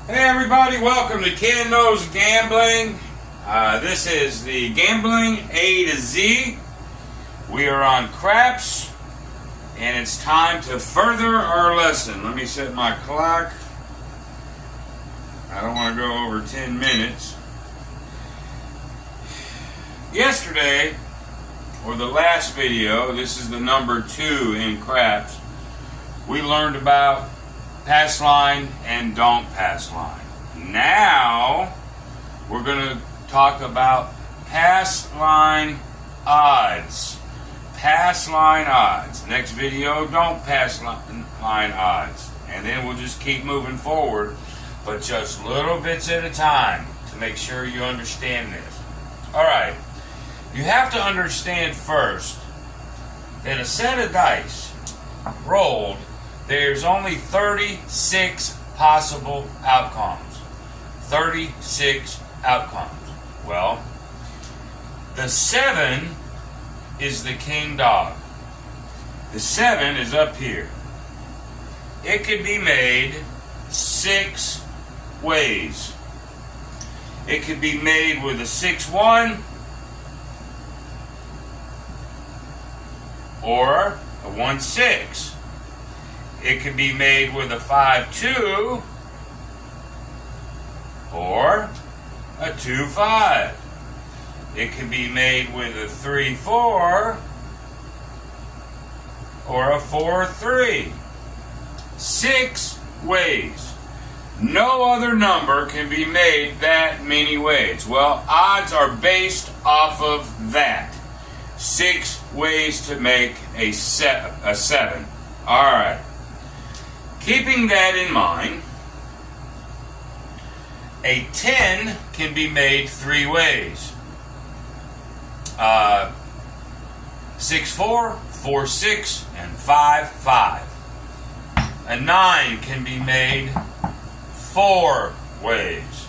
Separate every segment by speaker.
Speaker 1: Hey everybody, welcome to Ken Knows Gambling. This is the Gambling A to Z. We are on craps, and it's time to further our lesson. Let me set my clock. I don't want to go over 10 minutes. Yesterday, or the last video, this is the number 2 in craps, we learned about pass line and don't pass line. Now we're going to talk about pass line odds. Pass line odds. Next video, don't pass line odds. And then we'll just keep moving forward, but just little bits at a time to make sure you understand this. Alright, you have to understand first that a set of dice rolled, there's only 36 possible outcomes. 36 outcomes. Well, the 7 is the king dog. The 7 is up here. It could be made 6 ways. It could be made with a 6-1 or a 1-6. It can be made with a 5-2 or a 2-5. It can be made with a 3-4 or a 4-3. 6 ways. No other number can be made that many ways. Well, odds are based off of that. 6 ways to make a 7. All right. Keeping that in mind, a 10 can be made 3 ways. 6-4, 4-6, and 5-5. A 9 can be made 4 ways.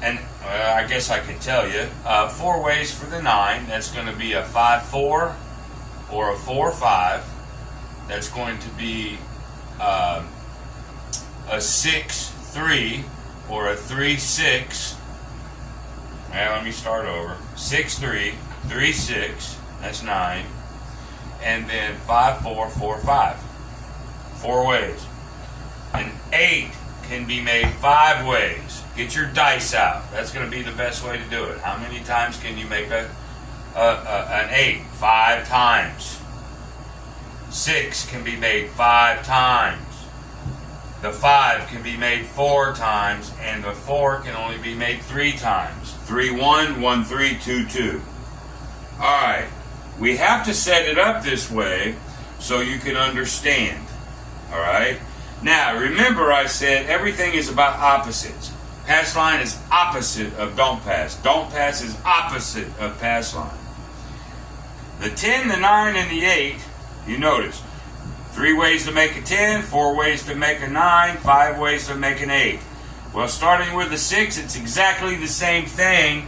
Speaker 1: And I guess I could tell you, 4 ways for the 9. That's going to be a 5-4 or a 4-5. That's going to be a 6-3 or a 3-6. Now let me start over. 6-3, 3-6, that's 9. And then 5-4, 4-5. 4 ways. An 8 can be made 5 ways. Get your dice out. That's going to be the best way to do it. How many times can you make an 8? 5 times. 6 can be made 5 times. The 5 can be made 4 times, and the 4 can only be made 3 times. 3-1, 1-3, 2-2. Alright, we have to set it up this way so you can understand. Alright? Now, remember I said everything is about opposites. Pass line is opposite of don't pass. Don't pass is opposite of pass line. The 10, the 9, and the 8, you notice, 3 ways to make a 10, 4 ways to make a 9, 5 ways to make an 8. Well, starting with the 6, it's exactly the same thing,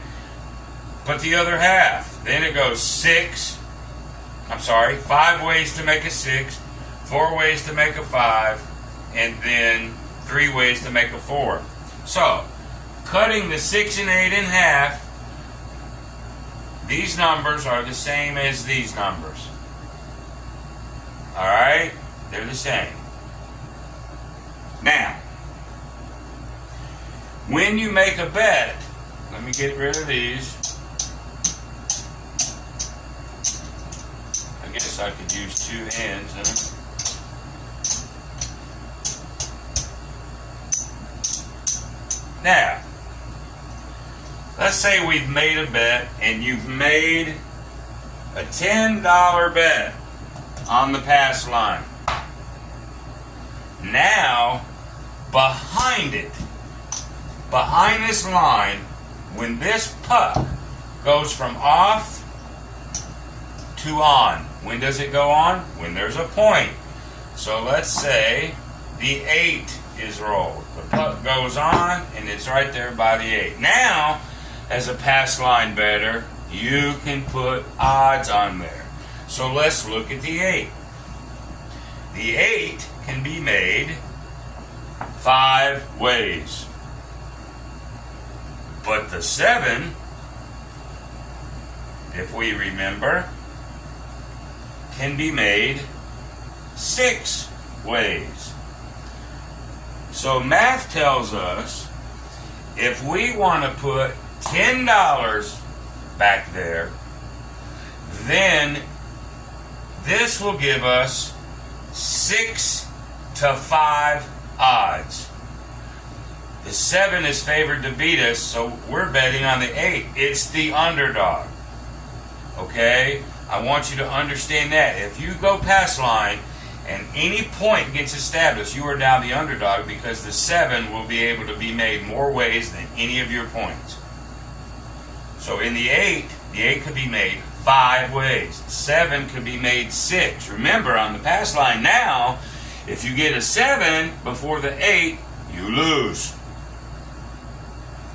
Speaker 1: but the other half. Then it goes 5 ways to make a 6, 4 ways to make a 5, and then 3 ways to make a 4. So, cutting the 6 and 8 in half, these numbers are the same as these numbers. Alright? They're the same. Now, when you make a bet, let me get rid of these. I guess I could use 2 hands in it. Now, let's say we've made a bet and you've made a $10 bet on the pass line. Now, behind this line, when this puck goes from off to on, when does it go on? When there's a point. So let's say the 8 is rolled. The puck goes on and it's right there by the 8. Now, as a pass line bettor, you can put odds on there. So let's look at the 8. The 8 can be made 5 ways. But the 7, if we remember, can be made 6 ways. So math tells us if we want to put $10 back there, then this will give us 6 to 5 odds. The 7 is favored to beat us, so we're betting on the 8. It's the underdog. Okay? I want you to understand that. If you go pass line and any point gets established, you are now the underdog because the 7 will be able to be made more ways than any of your points. So in the 8 could be made 5 ways. 7 could be made 6. Remember, on the pass line now, if you get a 7 before the 8, you lose.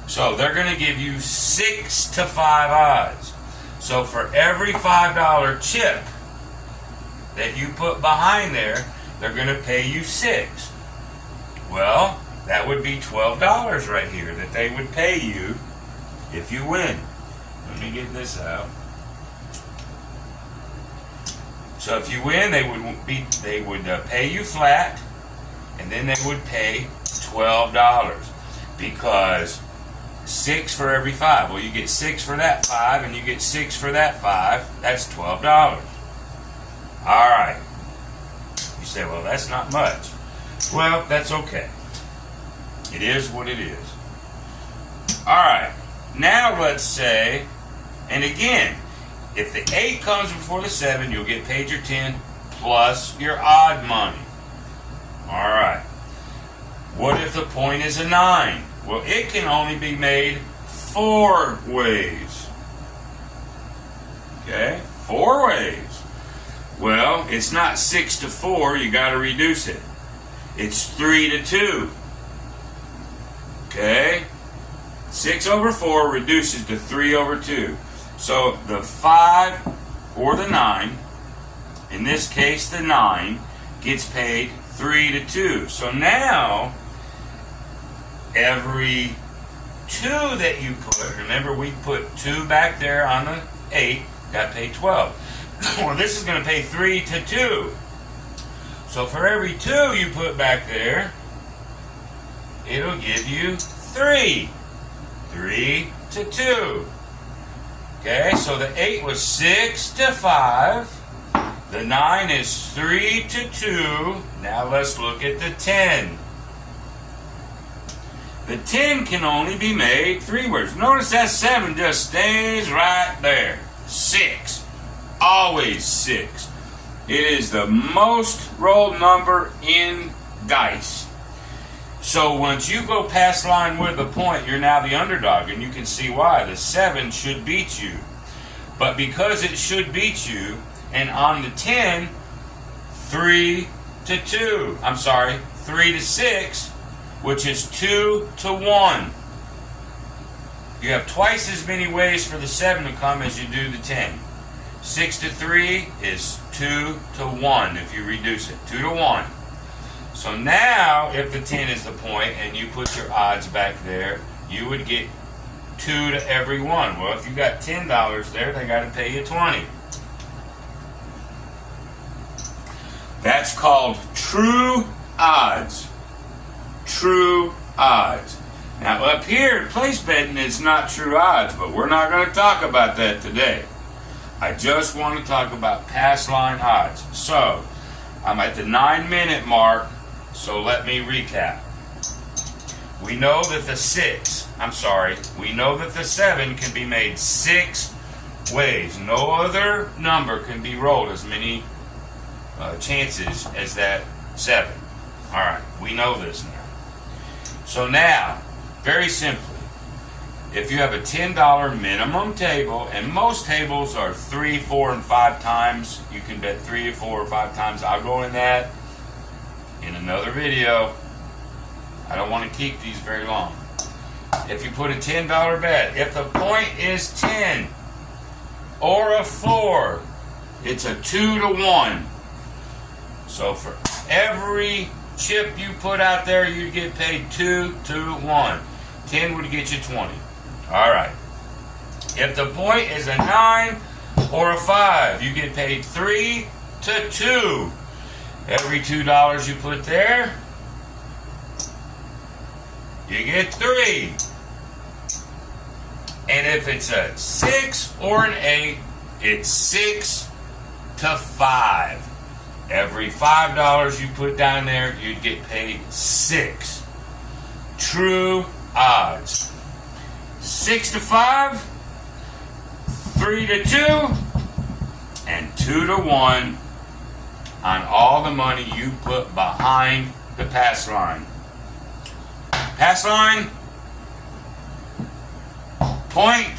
Speaker 1: So they're going to give you 6 to 5 odds. So for every $5 chip that you put behind there, they're going to pay you 6. Well, that would be $12 right here that they would pay you if you win. Let me get this out. So if you win, they would pay you flat, and then they would pay $12 because 6 for every 5. Well, you get 6 for that 5, and you get 6 for that 5. That's $12. All right. You say, well, that's not much. Well, that's okay. It is what it is. All right. Now let's say, and again, if the 8 comes before the 7, you'll get paid your 10 plus your odd money. All right. What if the point is a 9? Well, it can only be made 4 ways. Okay? 4 ways. Well, it's not 6 to 4. You got to reduce it. It's 3 to 2. Okay? 6 over 4 reduces to 3 over 2. So the 5 or the 9, in this case the 9, gets paid 3 to 2. So now, every 2 that you put, remember we put 2 back there on the 8, got paid 12. Well, this is going to pay 3 to 2. So for every 2 you put back there, it'll give you 3. 3 to 2. Okay, so the 8 was 6 to 5. The 9 is 3 to 2. Now let's look at the 10. The 10 can only be made 3 words. Notice that 7 just stays right there. 6. Always 6. It is the most rolled number in dice. So once you go past line with a point, you're now the underdog, and you can see why. The 7 should beat you. But because it should beat you, and on the 10, 3 to 2. I'm sorry, 3 to 6, which is 2 to 1. You have twice as many ways for the 7 to come as you do the 10. 6 to 3 is 2 to 1 if you reduce it. 2 to 1. So now, if the 10 is the point and you put your odds back there, you would get 2 to every 1. Well, if you got $10 there, they got to pay you 20. That's called true odds. True odds. Now up here, place betting is not true odds, but we're not going to talk about that today. I just want to talk about pass line odds. So, I'm at the 9-minute mark. So let me recap. We know that the 7 can be made 6 ways. No other number can be rolled as many chances as that 7. Alright, we know this now. So now, very simply, if you have a $10 minimum table, and most tables are 3, 4, and 5 times, you can bet 3, 4, or 5 times. I'll go in that in another video. I don't want to keep these very long. If you put a $10 bet, if the point is 10 or a 4, it's a 2 to 1. So for every chip you put out there, you'd get paid 2 to 1. 10 would get you 20. All right. If the point is a 9 or a 5, you get paid 3 to 2. Every $2 you put there, you get 3. And if it's a 6 or an 8, it's 6 to 5. Every $5 you put down there, you'd get paid 6. True odds. 6 to 5, 3 to 2, and 2 to 1 on all the money you put behind the pass line. Pass line, point,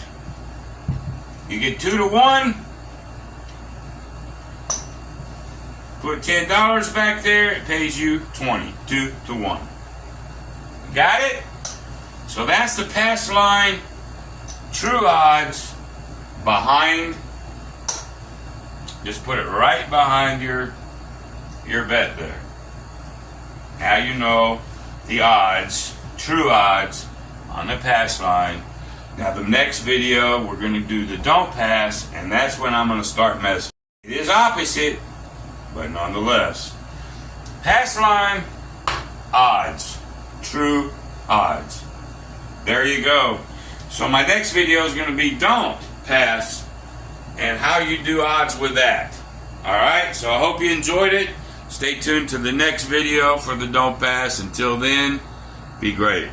Speaker 1: you get 2 to 1. Put $10 back there, it pays you 20. 2 to 1. Got it? So that's the pass line, true odds, behind. Just put it right behind your bet there. Now you know the odds, true odds, on the pass line. Now the next video, we're going to do the don't pass, and that's when I'm going to start messing. It is opposite, but nonetheless. Pass line, odds, true odds. There you go. So my next video is going to be don't pass and how you do odds with that. Alright, so I hope you enjoyed it. Stay tuned to the next video for the don't pass. Until then, be great.